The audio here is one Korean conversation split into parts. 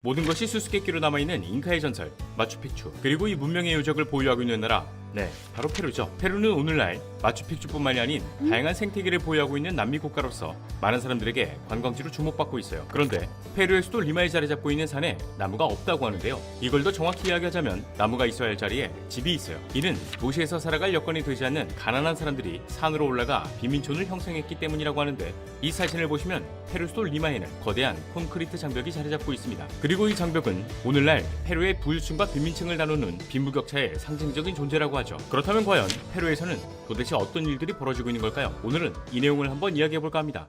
모든 것이 수수께끼로 남아있는 잉카의 전설, 마추픽추. 그리고 이 문명의 요적을 보유하고 있는 나라, 네, 바로 페루죠. 페루는 오늘날 마추픽추뿐만이 아닌 다양한 생태계를 보유하고 있는 남미 국가로서 많은 사람들에게 관광지로 주목받고 있어요. 그런데 페루의 수도 리마에 자리 잡고 있는 산에 나무가 없다고 하는데요. 이걸 더 정확히 이야기하자면 나무가 있어야 할 자리에 집이 있어요. 이는 도시에서 살아갈 여건이 되지 않는 가난한 사람들이 산으로 올라가 빈민촌을 형성했기 때문이라고 하는데, 이 사진을 보시면 페루 수도 리마에는 거대한 콘크리트 장벽이 자리 잡고 있습니다. 그리고 이 장벽은 오늘날 페루의 부유층과 빈민층을 나누는 빈부격차의 상징적인 존재라고 하죠. 그렇다면 과연 페루에서는 도대체 어떤 일들이 벌어지고 있는 걸까요? 오늘은 이 내용을 한번 이야기해볼까 합니다.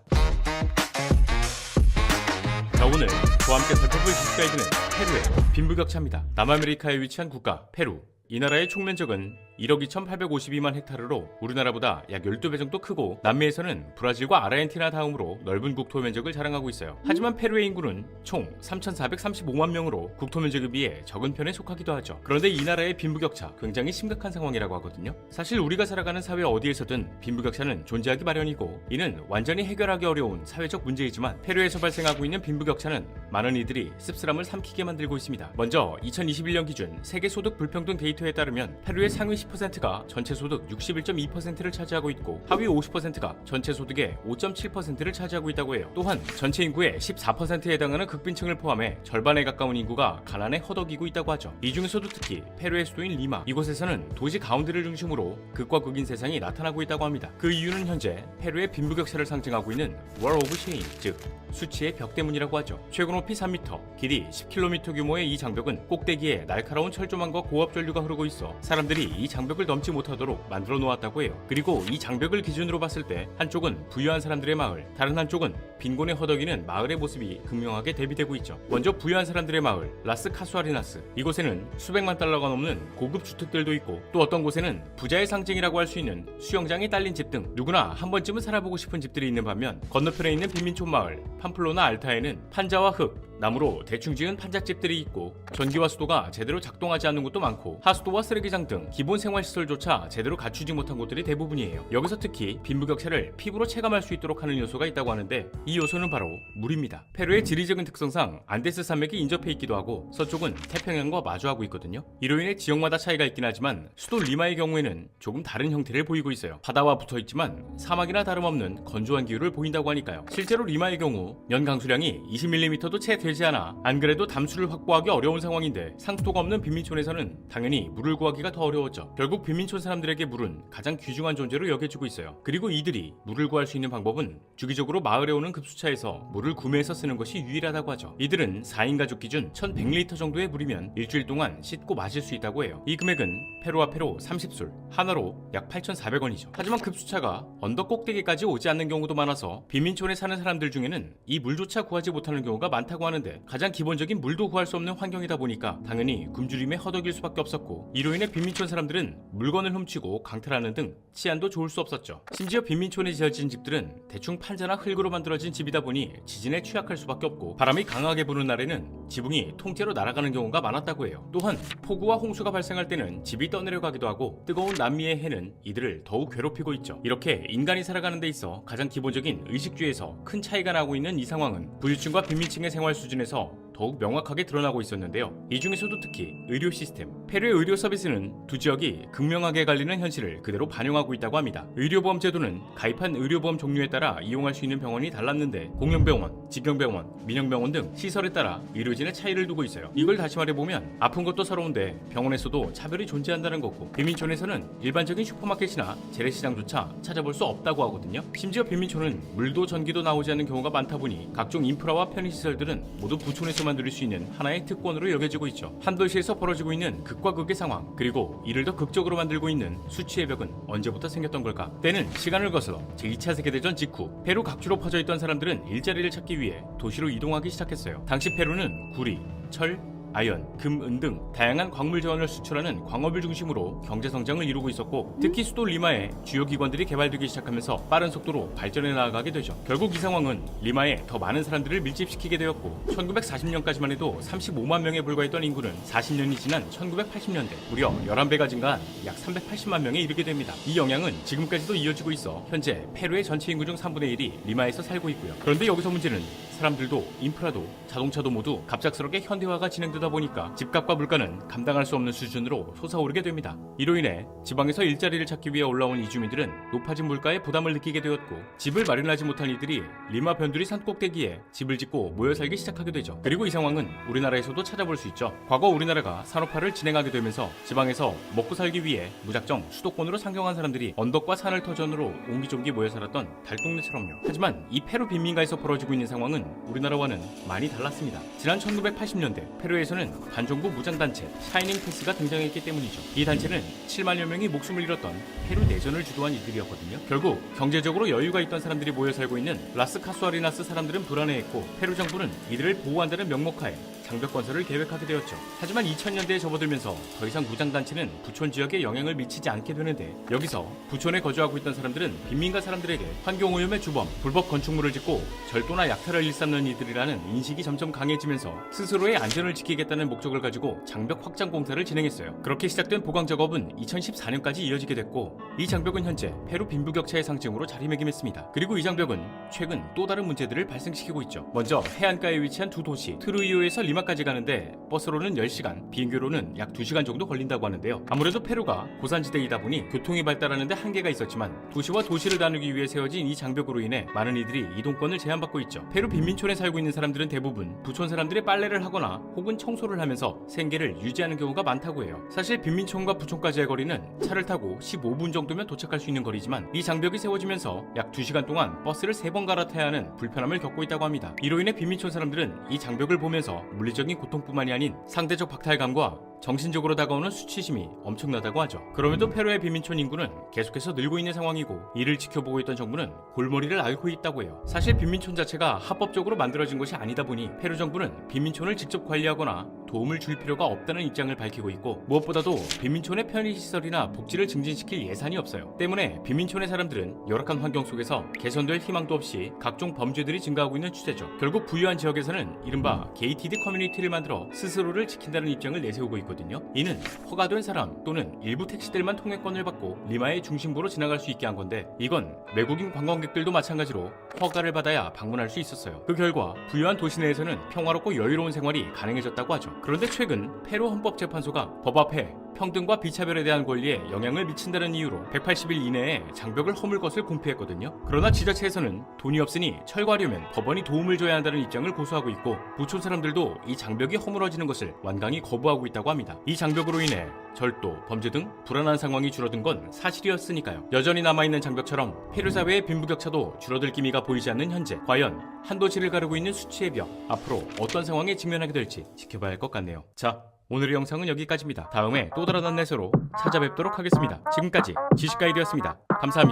자, 오늘 저와 함께 살펴볼 지식가이드는 페루의 빈부격차입니다. 남아메리카에 위치한 국가 페루. 이 나라의 총면적은 1억 2,852만 헥타르로 우리나라보다 약 12배 정도 크고, 남미에서는 브라질과 아르헨티나 다음으로 넓은 국토 면적을 자랑하고 있어요. 하지만 페루의 인구는 총 3,435만 명으로 국토 면적에 비해 적은 편에 속하기도 하죠. 그런데 이 나라의 빈부격차 굉장히 심각한 상황이라고 하거든요. 사실 우리가 살아가는 사회 어디에서든 빈부격차는 존재하기 마련이고, 이는 완전히 해결하기 어려운 사회적 문제이지만 페루에서 발생하고 있는 빈부격차는 많은 이들이 씁쓸함을 삼키게 만들고 있습니다. 먼저 2021년 기준 세계 소득 불평등 데이터에 따르면 페루의 상위 10%가 전체 소득 61.2%를 차지하고 있고, 하위 50%가 전체 소득의 5.7%를 차지하고 있다고 해요. 또한 전체 인구의 14%에 해당하는 극빈층을 포함해 절반에 가까운 인구가 가난에 허덕이고 있다고 하죠. 이 중에서도 특히 페루의 수도인 리마, 이곳에서는 도시 가운데를 중심으로 극과 극인 세상이 나타나고 있다고 합니다. 그 이유는 현재 페루의 빈부격차를 상징하고 있는 월 오브 쉐인, 즉 수치의 벽 때문이라고 하죠. 최고 높이 3m, 길이 10km 규모의 이 장벽은 꼭대기에 날카로운 철조망과 고압 전류가 흐르고 있어 사람들이 이 장벽을 넘지 못하도록 만들어 놓았다고 해요. 그리고 이 장벽을 기준으로 봤을 때 한쪽은 부유한 사람들의 마을, 다른 한쪽은 빈곤에 허덕이는 마을의 모습이 극명하게 대비되고 있죠. 먼저 부유한 사람들의 마을, 라스 카수아리나스. 이곳에는 수백만 달러가 넘는 고급 주택들도 있고, 또 어떤 곳에는 부자의 상징이라고 할 수 있는 수영장이 딸린 집 등 누구나 한 번쯤은 살아보고 싶은 집들이 있는 반면, 건너편에 있는 빈민촌 마을 팜플로나 알타에는 판자와 흙, 나무로 대충 지은 판잣집들이 있고, 전기와 수도가 제대로 작동하지 않는 곳도 많고, 하수도와 쓰레기장 등 기본 생활시설조차 제대로 갖추지 못한 곳들이 대부분이에요. 여기서 특히 빈부격차를 피부로 체감할 수 있도록 하는 요소가 있다고 하는데, 이 요소는 바로 물입니다. 페루의 지리적인 특성상 안데스 산맥이 인접해 있기도 하고, 서쪽은 태평양과 마주하고 있거든요. 이로 인해 지역마다 차이가 있긴 하지만 수도 리마의 경우에는 조금 다른 형태를 보이고 있어요. 바다와 붙어있지만 사막이나 다름없는 건조한 기후를 보인다고 하니까요. 실제로 리마의 경우 연 강수량이 20mm도 채 되지 않아 안 그래도 담수를 확보하기 어려운 상황인데, 상수도가 없는 빈민촌에서는 당연히 물을 구하기가 더 어려웠죠. 결국 빈민촌 사람들에게 물은 가장 귀중한 존재로 여겨지고 있어요. 그리고 이들이 물을 구할 수 있는 방법은 주기적으로 마을에 오는 급수차에서 물을 구매해서 쓰는 것이 유일하다고 하죠. 이들은 4인 가족 기준 1,100리터 정도의 물이면 일주일 동안 씻고 마실 수 있다고 해요. 이 금액은 페루와 페루 30술, 하나로 약 8,400원이죠. 하지만 급수차가 언덕 꼭대기까지 오지 않는 경우도 많아서 빈민촌에 사는 사람들 중에는 이 물조차 구하지 못하는 경우가 많다고 하는데, 가장 기본적인 물도 구할 수 없는 환경이다 보니까 당연히 굶주림에 허덕일 수밖에 없었고, 이로 인해 빈민촌 사람들은 물건을 훔치고 강탈하는 등 치안도 좋을 수 없었죠. 심지어 빈민촌에 지어진 집들은 대충 판자나 흙으로 만들어진 집이다 보니 지진에 취약할 수밖에 없고, 바람이 강하게 부는 날에는 지붕이 통째로 날아가는 경우가 많았다고 해요. 또한 폭우와 홍수가 발생할 때는 집이 떠내려가기도 하고, 뜨거운 남미의 해는 이들을 더욱 괴롭히고 있죠. 이렇게 인간이 살아가는 데 있어 가장 기본적인 의식주에서 큰 차이가 나고 있는 이 상황은 부유층과 빈민층의 생활 수준에서 더욱 명확하게 드러나고 있었는데요. 이 중에서도 특히 의료 시스템, 페루의 의료 서비스는 두 지역이 극명하게 갈리는 현실을 그대로 반영하고 있다고 합니다. 의료보험 제도는 가입한 의료보험 종류에 따라 이용할 수 있는 병원이 달랐는데, 공영병원, 직영병원, 민영병원 등 시설에 따라 의료진의 차이를 두고 있어요. 이걸 다시 말해보면 아픈 것도 서러운데 병원에서도 차별이 존재한다는 거고, 빈민촌에서는 일반적인 슈퍼마켓이나 재래시장조차 찾아볼 수 없다고 하거든요. 심지어 빈민촌은 물도 전기도 나오지 않는 경우가 많다 보니 각종 인프라와 편의시설들은 모두 부촌에서만 누릴 수 있는 하나의 특권으로 여겨지고 있죠. 한 도시에서 벌어지고 있는 극과 극의 상황, 그리고 이를 더 극적으로 만들고 있는 수치의 벽은 언제부터 생겼던 걸까? 때는 시간을 거슬러 제2차 세계대전 직후 페루 각주로 퍼져있던 사람들은 일자리를 찾기 위해 도시로 이동하기 시작했어요. 당시 페루는 구리, 철, 아연, 금, 은 등 다양한 광물 자원을 수출하는 광업을 중심으로 경제 성장을 이루고 있었고, 특히 수도 리마에 주요 기관들이 개발되기 시작하면서 빠른 속도로 발전해 나아가게 되죠. 결국 이 상황은 리마에 더 많은 사람들을 밀집시키게 되었고, 1940년까지만 해도 35만 명에 불과했던 인구는 40년이 지난 1980년대 무려 11배가 증가한 약 380만 명에 이르게 됩니다. 이 영향은 지금까지도 이어지고 있어 현재 페루의 전체 인구 중 3분의 1이 리마에서 살고 있고요. 그런데 여기서 문제는 사람들도 인프라도 자동차도 모두 갑작스럽게 현대화가 진행되다 보니까 집값과 물가는 감당할 수 없는 수준으로 솟아오르게 됩니다. 이로 인해 지방에서 일자리를 찾기 위해 올라온 이주민들은 높아진 물가에 부담을 느끼게 되었고, 집을 마련하지 못한 이들이 리마 변두리 산 꼭대기에 집을 짓고 모여 살기 시작하게 되죠. 그리고 이 상황은 우리나라에서도 찾아볼 수 있죠. 과거 우리나라가 산업화를 진행하게 되면서 지방에서 먹고 살기 위해 무작정 수도권으로 상경한 사람들이 언덕과 산을 터전으로 옹기종기 모여 살았던 달동네처럼요. 하지만 이 페루 빈민가에서 벌어지고 있는 상황은 우리나라와는 많이 달랐습니다. 지난 1980년대 페루에서는 반정부 무장단체 샤이닝 패스가 등장했기 때문이죠. 이 단체는 7만여 명이 목숨을 잃었던 페루 내전을 주도한 이들이었거든요. 결국 경제적으로 여유가 있던 사람들이 모여 살고 있는 라스 카수아리나스 사람들은 불안해했고, 페루 정부는 이들을 보호한다는 명목하에 장벽 건설을 계획하게 되었죠. 하지만 2000년대에 접어들면서 더 이상 무장단체는 부촌 지역에 영향을 미치지 않게 되는데, 여기서 부촌에 거주하고 있던 사람들은 빈민가 사람들에게 환경오염의 주범, 불법 건축물을 짓고 절도나 약탈을 일삼는 이들이라는 인식이 점점 강해지면서 스스로의 안전을 지키겠다는 목적을 가지고 장벽 확장 공사를 진행했어요. 그렇게 시작된 보강 작업은 2014년까지 이어지게 됐고, 이 장벽은 현재 페루 빈부격차의 상징으로 자리매김했습니다. 그리고 이 장벽은 최근 또 다른 문제들을 발생시키고 있죠. 먼저 해안가에 위치한 두 도시 트루이오에서 리마까지 가는데 버스로는 10시간, 비행기로는 약 2시간 정도 걸린다고 하는데요. 아무래도 페루가 고산지대이다 보니 교통이 발달하는데 한계가 있었지만, 도시와 도시를 나누기 위해 세워진 이 장벽으로 인해 많은 이들이 이동권을 제한받고 있죠. 페루 빈민촌에 살고 있는 사람들은 대부분 부촌 사람들이 빨래를 하거나 혹은 청소를 하면서 생계를 유지하는 경우가 많다고 해요. 사실 빈민촌과 부촌까지의 거리는 차를 타고 15분 정도면 도착할 수 있는 거리지만, 이 장벽이 세워지면서 약 2시간 동안 버스를 3번 갈아타야 하는 불편함을 겪고 있다고 합니다. 이로 인해 빈민촌 사람들은 이 장벽을 보면서 물리적인 고통뿐만이 아닌 상대적 박탈감과 정신적으로 다가오는 수치심이 엄청나다고 하죠. 그럼에도 페루의 빈민촌 인구는 계속해서 늘고 있는 상황이고, 이를 지켜보고 있던 정부는 골머리를 앓고 있다고 해요. 사실 빈민촌 자체가 합법적으로 만들어진 것이 아니다 보니 페루 정부는 빈민촌을 직접 관리하거나 도움을 줄 필요가 없다는 입장을 밝히고 있고, 무엇보다도 빈민촌의 편의시설이나 복지를 증진시킬 예산이 없어요. 때문에 빈민촌의 사람들은 열악한 환경 속에서 개선될 희망도 없이 각종 범죄들이 증가하고 있는 추세죠. 결국 부유한 지역에서는 이른바 게이티드 커뮤니티를 만들어 스스로를 지킨다는 입장을 내세우고 있거든요. 이는 허가된 사람 또는 일부 택시들만 통행권을 받고 리마의 중심부로 지나갈 수 있게 한 건데, 이건 외국인 관광객들도 마찬가지로 허가를 받아야 방문할 수 있었어요. 그 결과 부유한 도시 내에서는 평화롭고 여유로운 생활이 가능해졌다고 하죠. 그런데 최근 페루 헌법재판소가 법 앞에 평등과 비차별에 대한 권리에 영향을 미친다는 이유로 180일 이내에 장벽을 허물 것을 공표했거든요. 그러나 지자체에서는 돈이 없으니 철거하려면 법원이 도움을 줘야 한다는 입장을 고수하고 있고, 부촌 사람들도 이 장벽이 허물어지는 것을 완강히 거부하고 있다고 합니다. 이 장벽으로 인해 절도, 범죄 등 불안한 상황이 줄어든 건 사실이었으니까요. 여전히 남아있는 장벽처럼 페루 사회의 빈부격차도 줄어들 기미가 보이지 않는 현재, 과연 한 도시를 가르고 있는 수치의 벽, 앞으로 어떤 상황에 직면하게 될지 지켜봐야 할 것 같네요. 자, 오늘의 영상은 여기까지입니다. 다음에 또 다른 안내서로 찾아뵙도록 하겠습니다. 지금까지 지식가이드였습니다. 감사합니다.